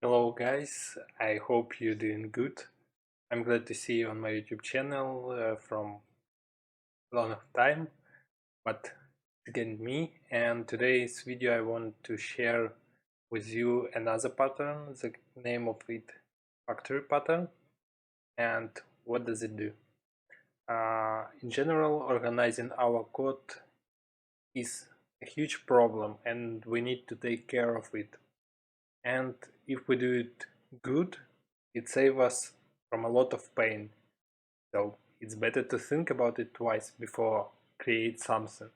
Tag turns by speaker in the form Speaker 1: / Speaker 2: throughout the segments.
Speaker 1: Hello guys, I hope you're doing good. I'm glad to see you on my YouTube channel from a long of time, but again me, and today's video I want to share with you another pattern. The name of it Factory Pattern. And what does it do? In general, organizing our code is a huge problem and we need to take care of it. And if we do it good, it saves us from a lot of pain. So it's better to think about it twice before create something.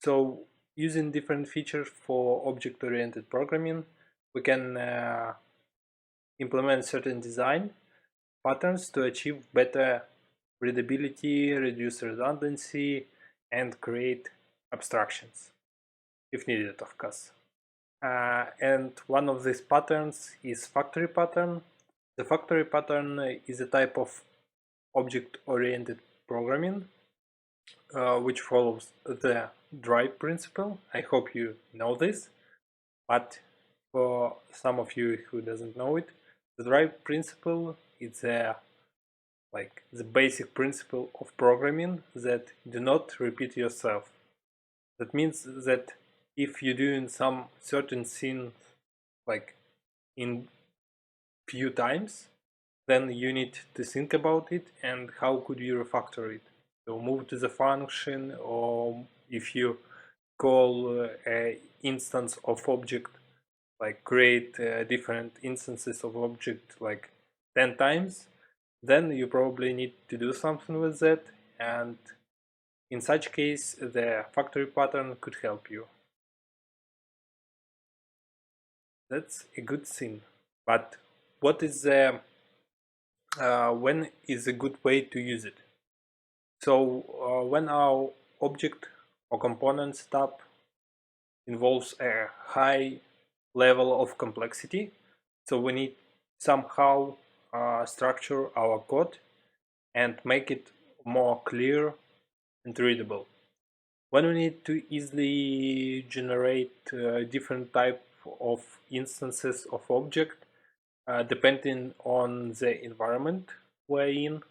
Speaker 1: So using different features for object-oriented programming, we can implement certain design patterns to achieve better readability, reduce redundancy, and create abstractions, if needed, of course. And one of these patterns is factory pattern. The factory pattern is a type of object-oriented programming which follows the drive principle. I hope you know this, but for some of you who doesn't know it, the drive principle is like the basic principle of programming that do not repeat yourself. That means that if you're doing some certain thing like in few times, then you need to think about it and how could you refactor it. So move to the function, or if you call a instance of object, like create different instances of object like 10 times, then you probably need to do something with that, and in such case the factory pattern could help you. That's a good thing. But what is the when is a good way to use it? So when our object or component tab involves a high level of complexity, so we need somehow structure our code and make it more clear and readable. When we need to easily generate different type of instances of object depending on the environment we're in,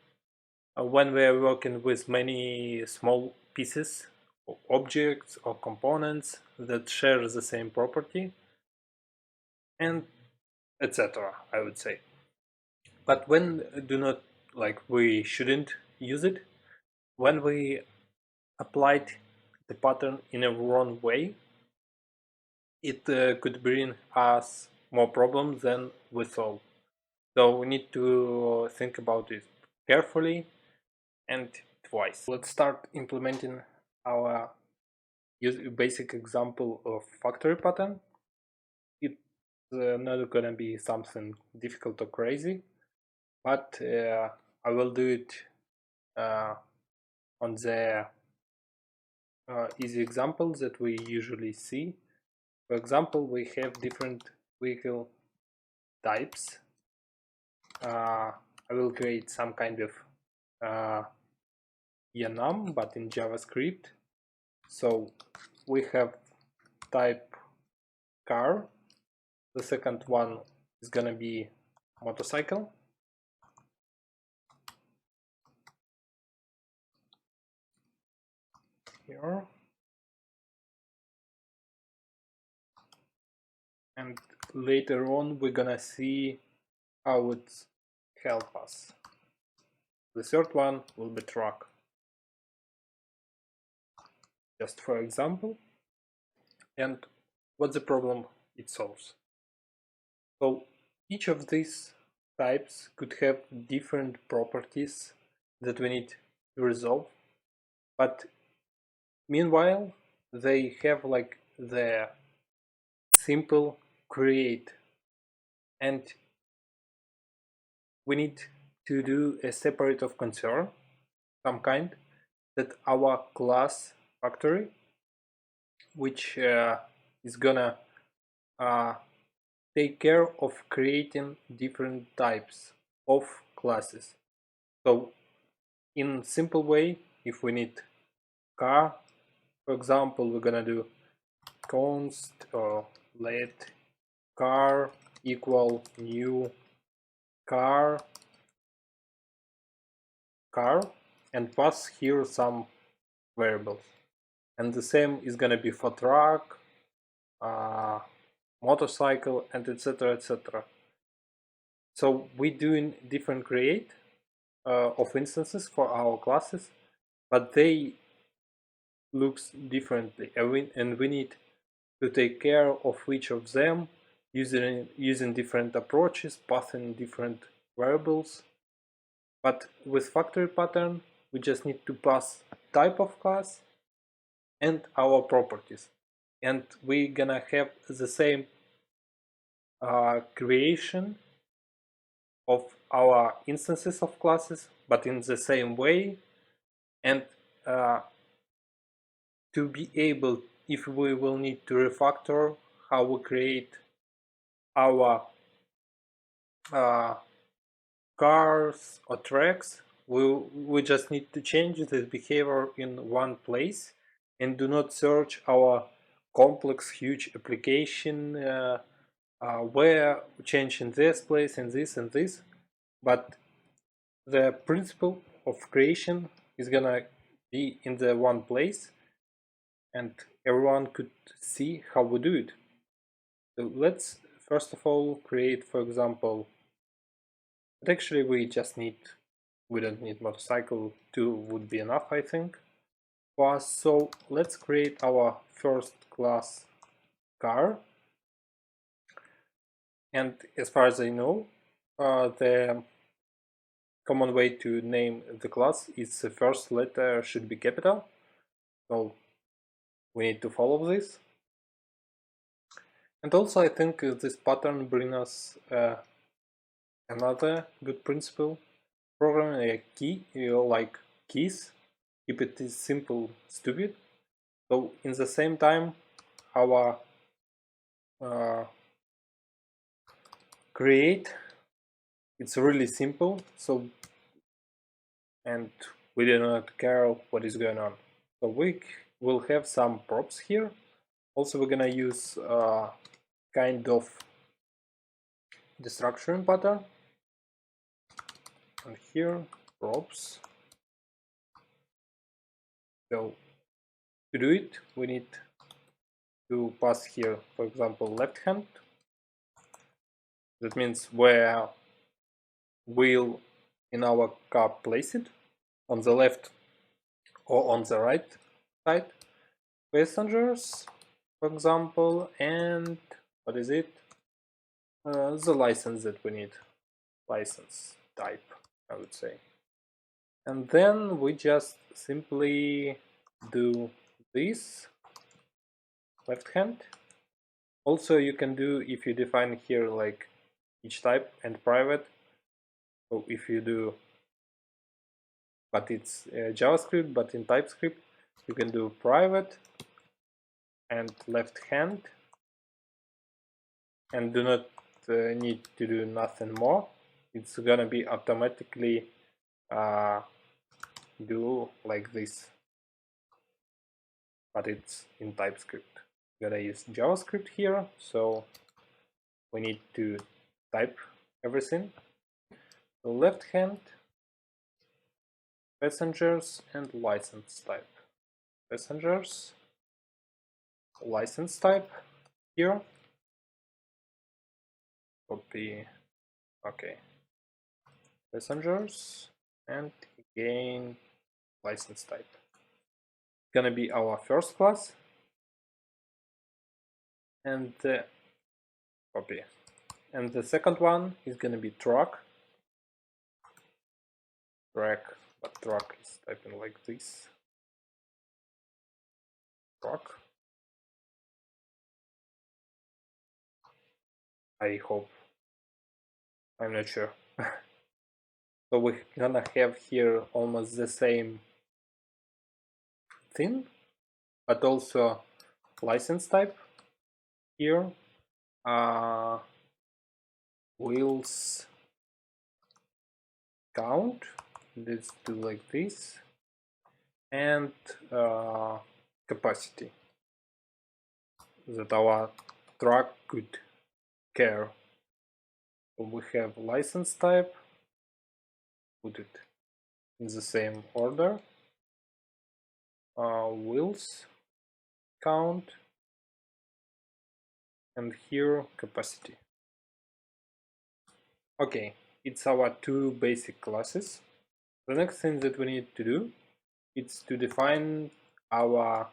Speaker 1: when we are working with many small pieces of objects or components that share the same property, and etc., I would say. But when do not, like, we shouldn't use it, when we applied the pattern in a wrong way, it could bring us more problems than we solve. So we need to think about it carefully and twice. Let's start implementing our basic example of factory pattern. It's not gonna be something difficult or crazy, but I will do it on the easy examples that we usually see. For example, we have different vehicle types. I will create some kind of enum, but in JavaScript. So we have type car. The second one is gonna be motorcycle. Here. And later on we're gonna see how it helps us. The third one will be truck. Just for example. And what's the problem it solves? So each of these types could have different properties that we need to resolve, but meanwhile they have like the simple create, and we need to do a separate of concern, some kind, that our class factory, which is gonna take care of creating different types of classes. So in simple way, if we need car, for example, we're gonna do const or let car equal new car and pass here some variables. And the same is gonna be for truck, motorcycle, and etc, etc. So we're doing different create of instances for our classes, but they looks differently, and we need to take care of each of them using different approaches, passing different variables. But with factory pattern, we just need to pass type of class and our properties, and we're gonna have the same creation of our instances of classes, but in the same way. And to be able, if we will need to refactor how we create our cars or tracks, we just need to change this behavior in one place and do not search our complex huge application where change in this place and this, but the principle of creation is gonna be in the one place and everyone could see how we do it. So let's first of all create, for example, but actually we don't need motorcycle, 2 would be enough, I think, for us. So let's create our first class car, and as far as I know, the common way to name the class is the first letter should be capital, so we need to follow this. And also I think this pattern brings us another good principle. Programming a key, like keys, keep it simple, stupid. So in the same time, our create, it's really simple. So, and we do not care what is going on. So we will have some props here. Also, we're gonna use kind of destruction pattern. And here, props. So to do it, we need to pass here, for example, left hand. That means where we'll in our car place it, on the left or on the right side. Passengers, for example, and what is it? The license that we need, license type, I would say. And then we just simply do this left hand. Also, you can do, if you define here like each type and private. So if you do, but it's JavaScript, but in TypeScript, you can do private and left hand, and do not need to do nothing more. It's gonna be automatically do like this, but it's in TypeScript. Gonna use JavaScript here, so we need to type everything. So left hand, passengers, and license type. Passengers, license type here. Copy, okay. Passengers, and again license type. Gonna be our first class, and copy. And the second one is gonna be truck. Track, but truck is typing like this. Truck. I hope. I'm not sure. So we're gonna have here almost the same thing, but also license type here. Wheels count. Let's do like this, and capacity that our truck could carry. We have license type, put it in the same order, wheels count, and here capacity. Okay, it's our two basic classes. The next thing that we need to do is to define our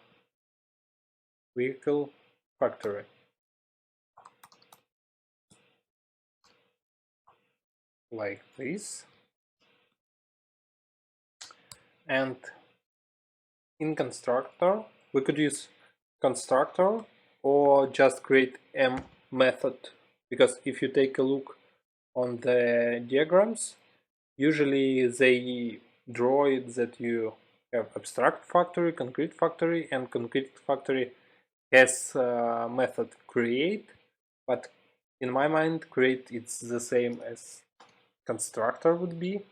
Speaker 1: vehicle factory. Like this. And in constructor, we could use constructor or just create a method, because if you take a look on the diagrams, usually they draw it that you have abstract factory, concrete factory, and concrete factory has method create, but in my mind create it's the same as constructor would be.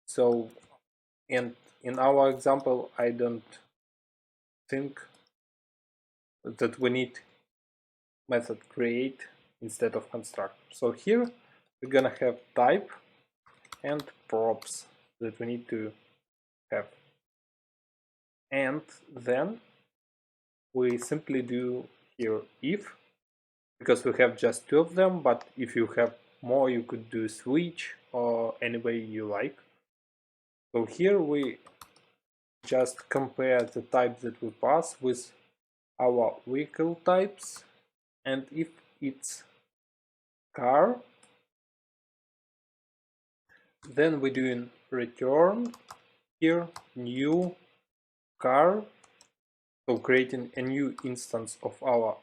Speaker 1: So, and in our example, I don't think that we need method create instead of constructor. So here we're gonna have type and props that we need to have, and then we simply do here if, because we have just two of them, but if you have more you could do switch or any way you like. So here we just compare the type that we pass with our vehicle types, and if it's car, then we do in return here new car, so creating a new instance of our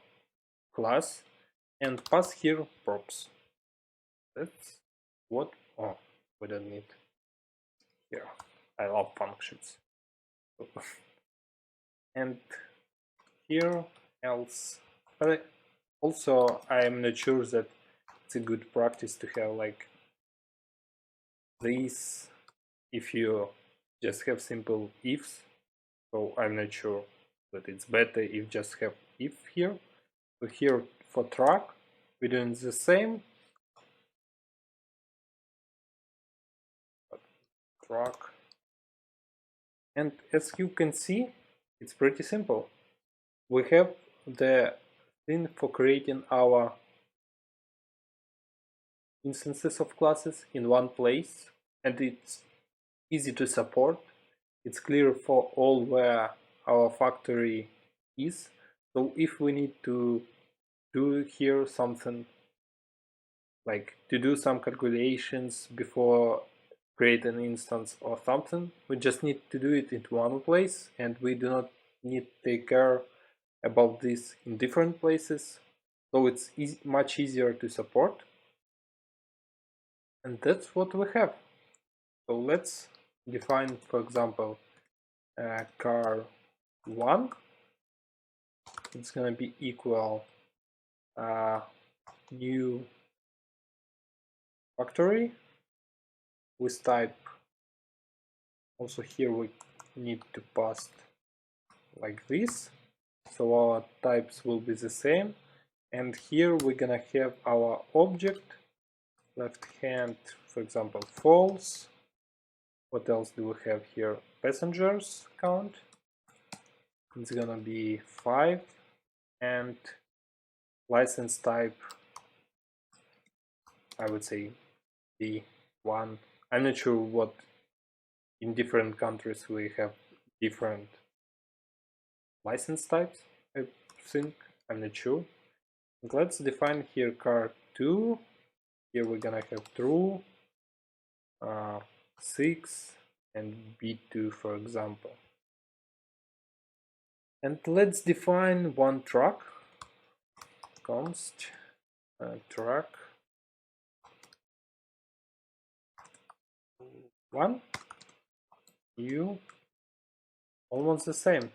Speaker 1: class, and pass here props. That's what, oh, we don't need here. I love functions. And here else, but also I'm not sure that it's a good practice to have like this if you just have simple ifs. So I'm not sure that it's better if just have if here. So here for truck we're doing the same. Truck, and as you can see, it's pretty simple. We have the thing for creating our instances of classes in one place, and it's easy to support. It's clear for all where our factory is. So if we need to do here something, like to do some calculations before create an instance or something, we just need to do it in one place, and we do not need to take care about this in different places. So it's much easier to support, and that's what we have. So let's define, for example, car 1. It's gonna be equal new factory with type. Also here we need to pass like this, so our types will be the same. And here we're gonna have our object, left hand, for example, false. What else do we have here? Passengers count. It's gonna be 5, and license type, I would say B1. I'm not sure what, in different countries we have different license types, I think. I'm not sure. And let's define here car 2. Here we're gonna have true, 6, and B2, for example. And let's define one truck, const truck 1, new, almost the same,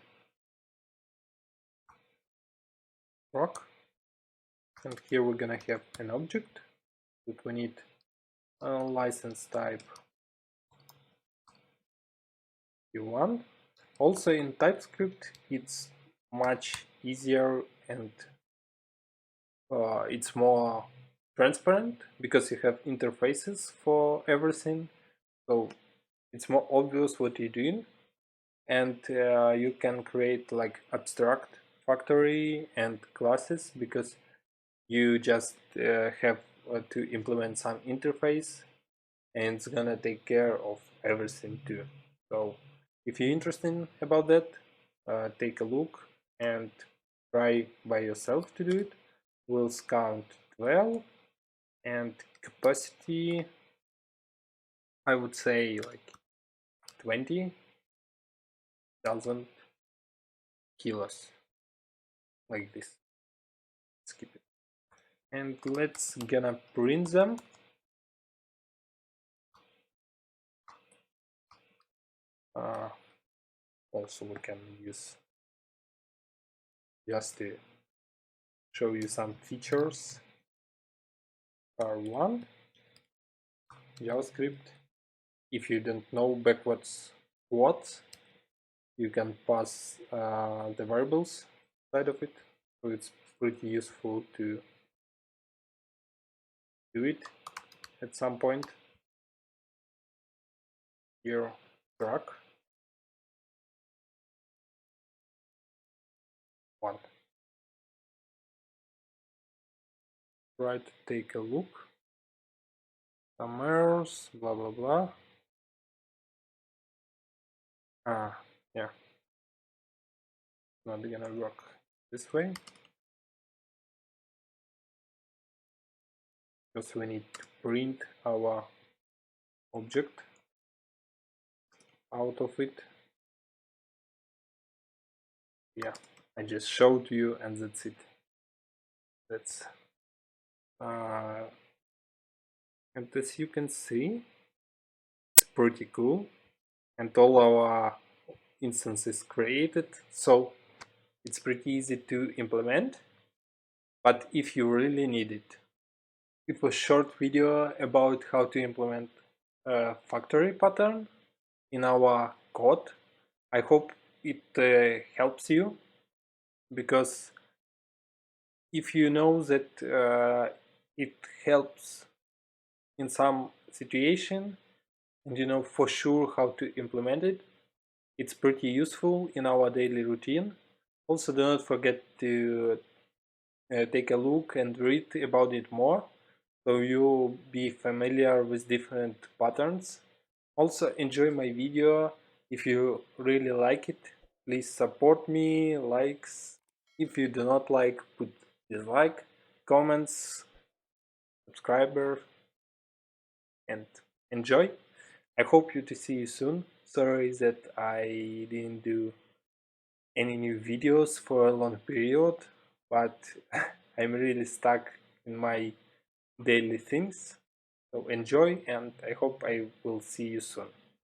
Speaker 1: truck. And here we're gonna have an object that we need a license type Q1. Also in TypeScript it's much easier, and it's more transparent because you have interfaces for everything, so it's more obvious what you're doing. And you can create like abstract factory and classes because you just have to implement some interface, and it's gonna take care of everything too. So if you're interested about that, take a look and try by yourself to do it. We'll count 12, and capacity I would say like 20,000 kilos, like this. Skip it. And let's gonna print them. Also we can use just to show you some features. R1 JavaScript. If you don't know backwards what, you can pass the variables side of it, so it's pretty useful to do it at some point. Here, drag 1. Try to take a look. Some errors, blah blah blah. Yeah, not gonna work this way because we need to print our object out of it. Yeah, I just showed you and that's it. That's and as you can see, it's pretty cool, and all our instances created, so it's pretty easy to implement. But if you really need it, it was a short video about how to implement a factory pattern in our code. I hope it helps you, because if you know that it helps in some situation and you know for sure how to implement it, it's pretty useful in our daily routine. Also, do not forget to take a look and read about it more, so you'll be familiar with different patterns. Also, enjoy my video. If you really like it, please support me, likes. If you do not like, put dislike, comments, subscriber, and enjoy. I hope to see you soon. Sorry that I didn't do any new videos for a long period, but I'm really stuck in my daily things. So enjoy, and I hope I will see you soon.